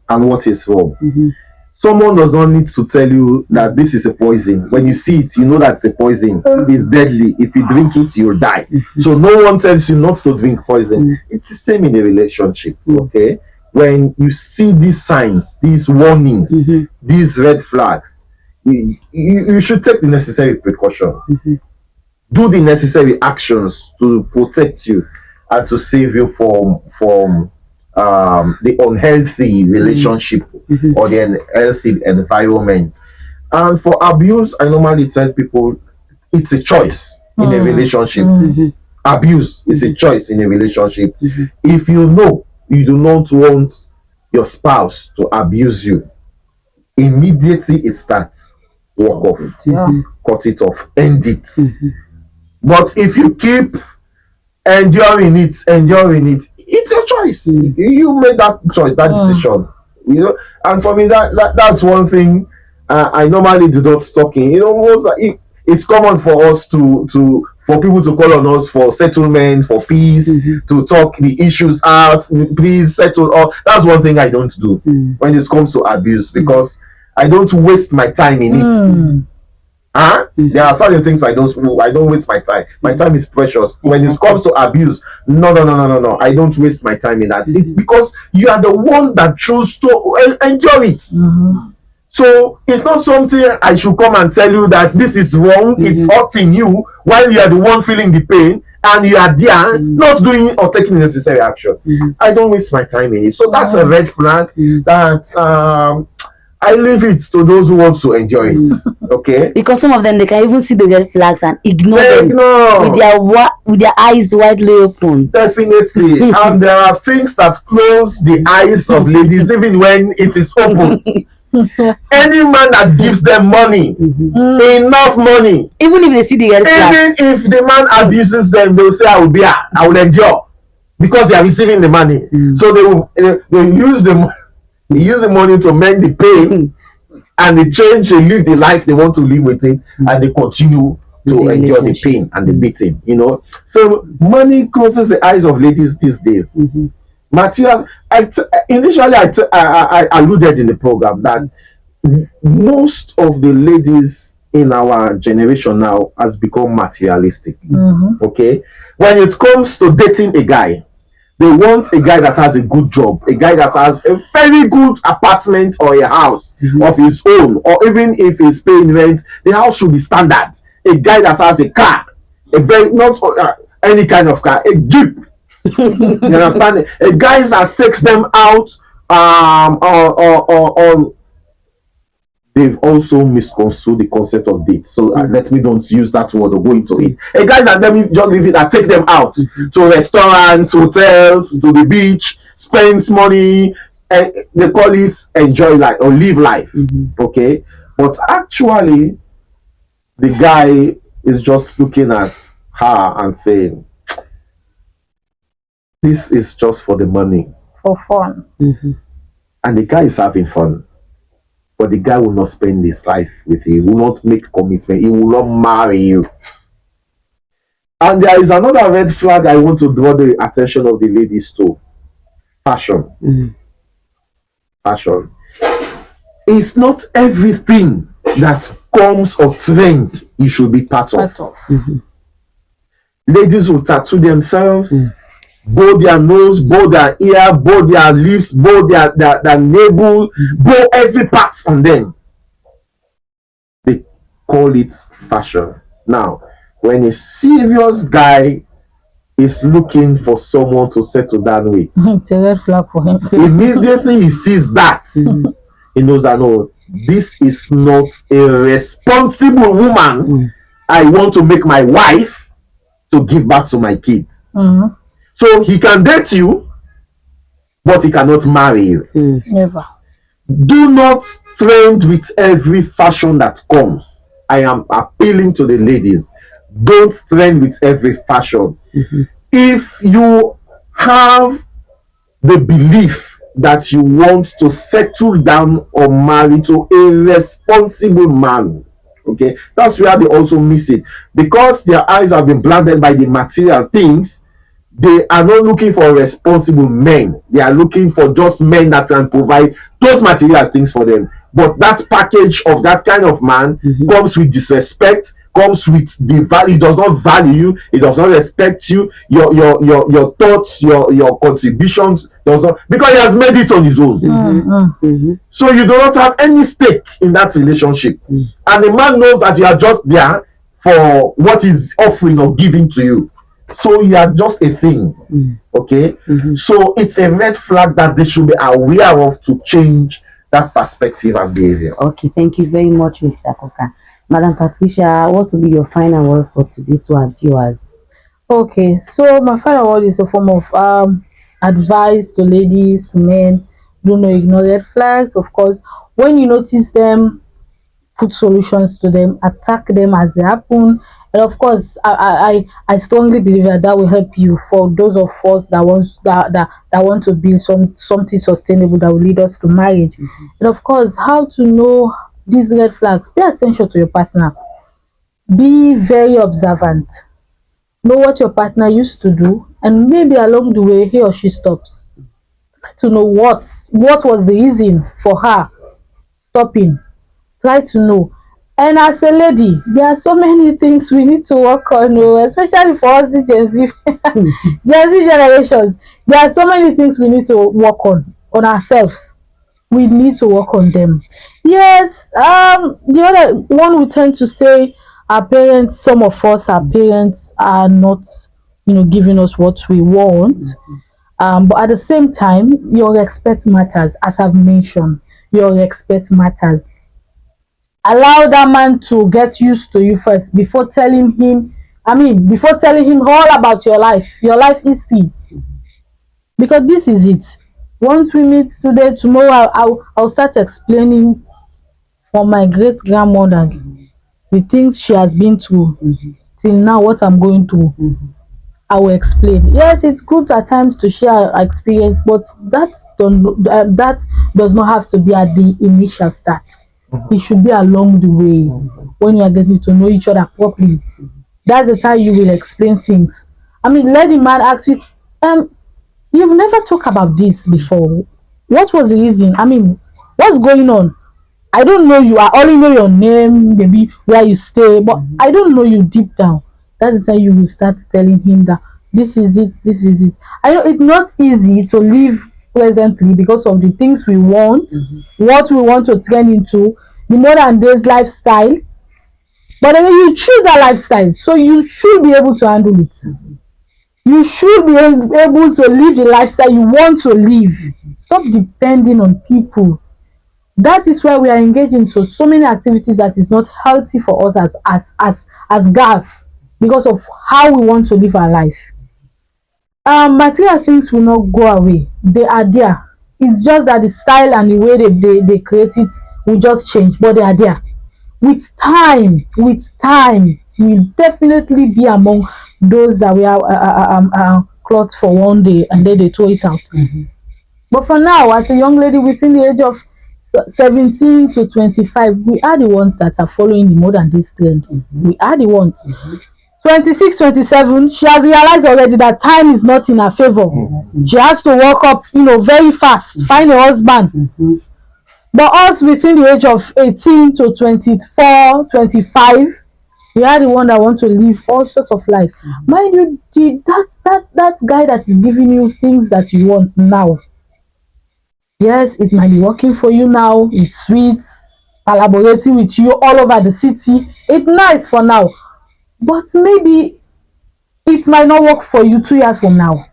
and what is wrong. Someone does not need to tell you that this is a poison. When you see it, you know that it's a poison. It's deadly. If you drink it, you'll die. So no one tells you not to drink poison. It's the same in a relationship. Okay, when you see these signs, these warnings, these red flags, you should take the necessary precaution. Do the necessary actions to protect you and to save you from the unhealthy relationship or the unhealthy environment. And for abuse, I normally tell people it's a choice in a relationship. Abuse is a choice in a relationship. If you know you do not want your spouse to abuse you, immediately it starts. Walk off, cut it off, end it. But if you keep enduring it, it's your choice. You made that choice, that decision. And for me, that's one thing I normally do not talking. Most it's common for us for people to call on us for settlement, for peace, to talk the issues out. Please settle. That's one thing I don't do when it comes to abuse, because I don't waste my time in it. There are certain things I don't waste my time. My time is precious. When it comes to abuse, no. I don't waste my time in that. It's because you are the one that chose to endure it. So it's not something I should come and tell you that this is wrong. It's hurting you while you are the one feeling the pain, and you are there not doing or taking necessary action. I don't waste my time in it. So that's a red flag that I leave it to those who want to enjoy it. Okay. Because some of them, they can even see the red flags and ignore They them ignore. with their eyes widely open. Definitely. And there are things that close the eyes of ladies even when it is open. Any man that gives them money, enough money, even if they see the red flags, even if the man abuses them, they will say, I will endure, because they are receiving the money. So they use the money to mend the pain, and they live the life they want to live with it, and they continue to endure the pain and the beating, So money closes the eyes of ladies these days. Material. Initially, I alluded in the program that most of the ladies in our generation now has become materialistic. Okay, when it comes to dating a guy, they want a guy that has a good job, a guy that has a very good apartment or a house of his own, or even if he's paying rent, the house should be standard. A guy that has a car, not any kind of car, a Jeep. You understand? A guy that takes them out, or they've also misconstrued the concept of date. So let me don't use that word or go into it. A guy that, let me just leave it, that take them out to restaurants, hotels, to the beach, spends money, and they call it enjoy life or live life. Okay, but actually, the guy is just looking at her and saying, this is just for the money, for fun. And the guy is having fun, but the guy will not spend his life with you. He will not make commitment. He will not marry you. And there is another red flag I want to draw the attention of the ladies to: fashion. Fashion. It's not everything that comes or trend you should be part of. Ladies will tattoo themselves, bow their nose, bow their ear, bow their lips, bow their navel, bow every part on them. They call it fashion. Now, when a serious guy is looking for someone to settle down with, It's a red flag for him. immediately he sees that, he knows that, no, this is not a responsible woman I want to make my wife to give back to my kids. So he can date you, but he cannot marry you. Never. Do not trend with every fashion that comes. I am appealing to the ladies. Don't trend with every fashion. If you have the belief that you want to settle down or marry to a responsible man, okay, that's where they also miss it. Because their eyes have been blinded by the material things, they are not looking for responsible men. They are looking for just men that can provide those material things for them. But that package of that kind of man comes with disrespect, comes with the value. He does not value you. He does not respect you. Your thoughts, your contributions does not, because he has made it on his own. So you do not have any stake in that relationship, and the man knows that you are just there for what he's offering or giving to you. So you are just a thing. Okay. So it's a red flag that they should be aware of to change that perspective and behavior. Okay, thank you very much, Mr. Koka. Madam Patricia, what will be your final word for today to our viewers? Okay, so my final word is a form of advice to ladies, to men. Do not ignore red flags. Of course, when you notice them, put solutions to them, attack them as they happen. And of course, I strongly believe that will help you, for those of us that want to build something sustainable that will lead us to marriage. And of course, how to know these red flags: pay attention to your partner, be very observant, know what your partner used to do, and maybe along the way he or she stops. Try to know what was the reason for her stopping. Try to know. And as a lady, there are so many things we need to work on, especially for us, the Gen Z generations. There are so many things we need to work on ourselves. We need to work on them. Yes, the other one, we tend to say our parents, some of us, our parents are not, giving us what we want. But at the same time, your respect matters, as I've mentioned. your respect matters. Allow that man to get used to you first before telling him, before telling him all about your life history. Because this is it. Once we meet today, tomorrow I'll start explaining for my great grandmother the things she has been through till now, what I'm going through. I will explain. Yes, it's good at times to share our experience, but that does not have to be at the initial start. It should be along the way when you are getting to know each other properly. That's the time you will explain things. Let the man ask you, you've never talked about this before. What was the reason? What's going on? I don't know you. I only know your name, maybe where you stay, but I don't know you deep down. That is how you will start telling him that this is it, this is it. I know it's not easy to live presently because of the things we want, what we want to turn into, the modern days lifestyle. But then you choose that lifestyle, so you should be able to handle it. You should be able to live the lifestyle you want to live. Stop depending on people. That is why we are engaged into so many activities that is not healthy for us as girls, because of how we want to live our life. Material things will not go away. They are there. It's just that the style and the way they create it will just change, but they are there. With time, we'll definitely be among those that we are clothes for one day and then they throw it out. But for now, as a young lady within the age of 17 to 25, we are the ones that are following the modern day trend. We are the ones. 26, 27, she has realized already that time is not in her favor. She has to walk up, very fast, find a husband. But us within the age of 18 to 24, 25, we are the one that want to live all sorts of life. Mind you, that guy that is giving you things that you want now. Yes, it might be working for you now. It's sweet, collaborating with you all over the city. It's nice for now. But maybe it might not work for you 2 years from now.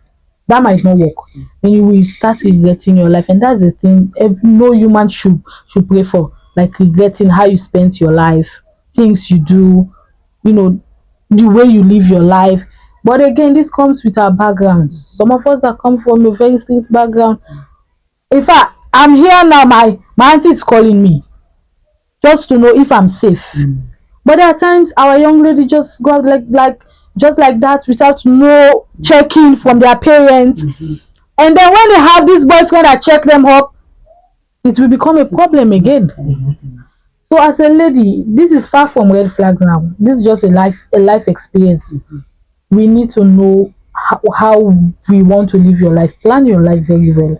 That might not work. And you will start regretting your life. And that's the thing no human should pray for. Like regretting how you spent your life, things you do, the way you live your life. But again, this comes with our backgrounds. Some of us that come from a very strict background. In fact, I'm here now, my auntie is calling me just to know if I'm safe. But there are times our young lady just go out just like that without no checking from their parents. And then when they have this boyfriend that check them up, it will become a problem again. So as a lady, this is far from red flags now. This is just a life experience. We need to know how we want to live your life. Plan your life very well.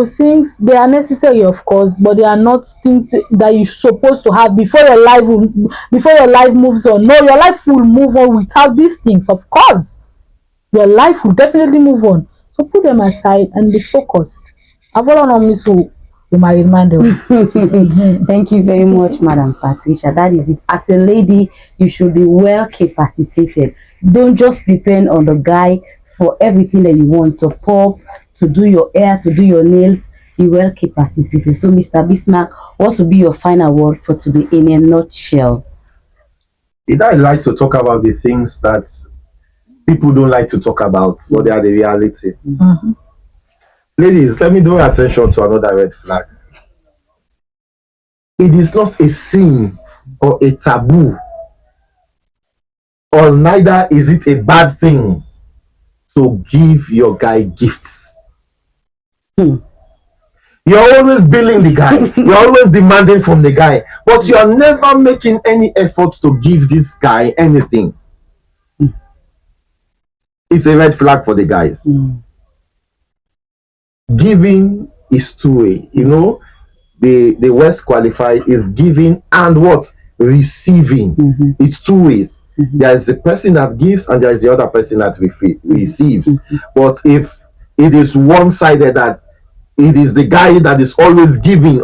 Things, they are necessary, of course, but they are not things that you're supposed to have before your life moves on. No, your life will move on without these things, of course. Your life will definitely move on. So put them aside and be focused. I've on Miss who my reminder. Thank you very much, Madam Patricia. That is it. As a lady, you should be well capacitated. Don't just depend on the guy for everything that you want, to pop, to do your hair, to do your nails. Be well capacitated. So, Mr. Bismarck, what will be your final word for today in a nutshell? I like to talk about the things that people don't like to talk about, but they are the reality. Ladies, let me draw your attention to another red flag. It is not a sin or a taboo, or neither is it a bad thing to give your guy gifts. You're always billing the guy. You're always demanding from the guy. But you're never making any effort to give this guy anything. It's a red flag for the guys. Giving is two-way. The West qualified is giving and what? Receiving. It's two ways. There is the person that gives and there is the other person that receives. But if it is one-sided, that it is the guy that is always giving,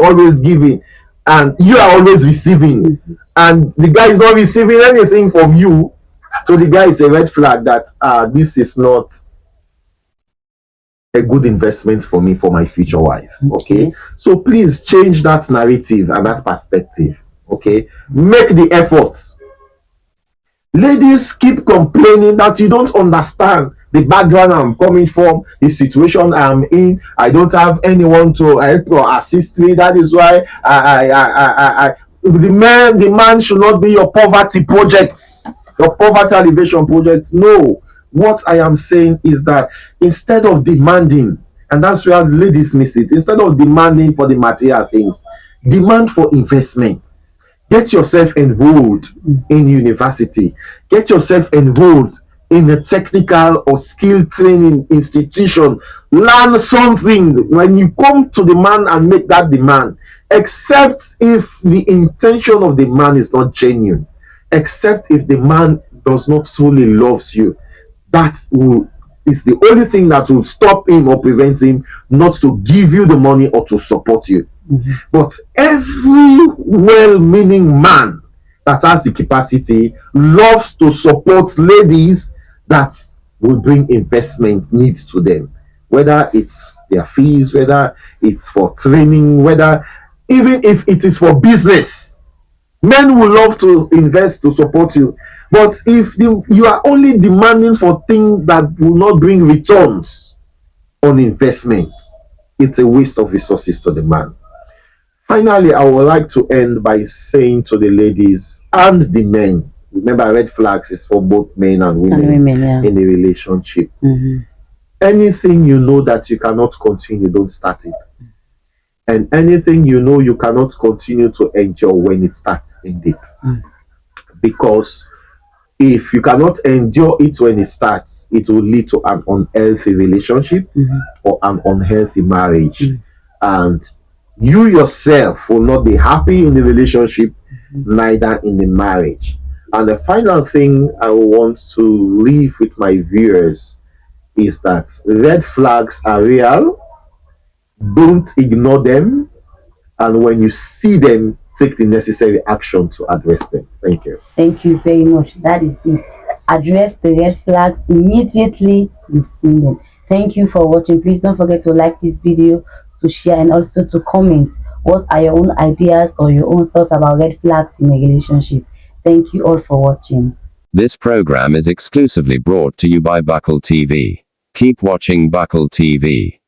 and you are always receiving, and the guy is not receiving anything from you, so the guy is a red flag that this is not a good investment for me, for my future wife. Okay. So please change that narrative and that perspective. Okay. Make the effort. Ladies keep complaining that you don't understand the background I'm coming from, the situation I'm in. I don't have anyone to help or assist me. That is why the man should not be your poverty projects, your poverty alleviation project. No. What I am saying is that instead of demanding, and that's where ladies miss it, instead of demanding for the material things, demand for investment. Get yourself involved in university. Get yourself involved in a technical or skill training institution. Learn something. When you come to the man and make that demand, except if the intention of the man is not genuine, except if the man does not truly loves you, that is the only thing that will stop him or prevent him not to give you the money or to support you. But every well-meaning man that has the capacity loves to support ladies that will bring investment needs to them, whether it's their fees, whether it's for training, whether even if it is for business. Men will love to invest to support you, but if you are only demanding for things that will not bring returns on investment, it's a waste of resources to the man. Finally, I would like to end by saying to the ladies and the men, remember, red flags is for both men and women, in a relationship. Anything you know that you cannot continue, don't start it. And anything you know you cannot continue to endure, when it starts, end it. Because if you cannot endure it when it starts, it will lead to an unhealthy relationship or an unhealthy marriage. And you yourself will not be happy in the relationship, neither in the marriage. And the final thing I want to leave with my viewers is that red flags are real. Don't ignore them. And when you see them, take the necessary action to address them. Thank you. Thank you very much. That is it. Address the red flags immediately you've seen them. Thank you for watching. Please don't forget to like this video, to share, and also to comment what are your own ideas or your own thoughts about red flags in a relationship. Thank you all for watching. This program is exclusively brought to you by Buckle TV. Keep watching Buckle TV.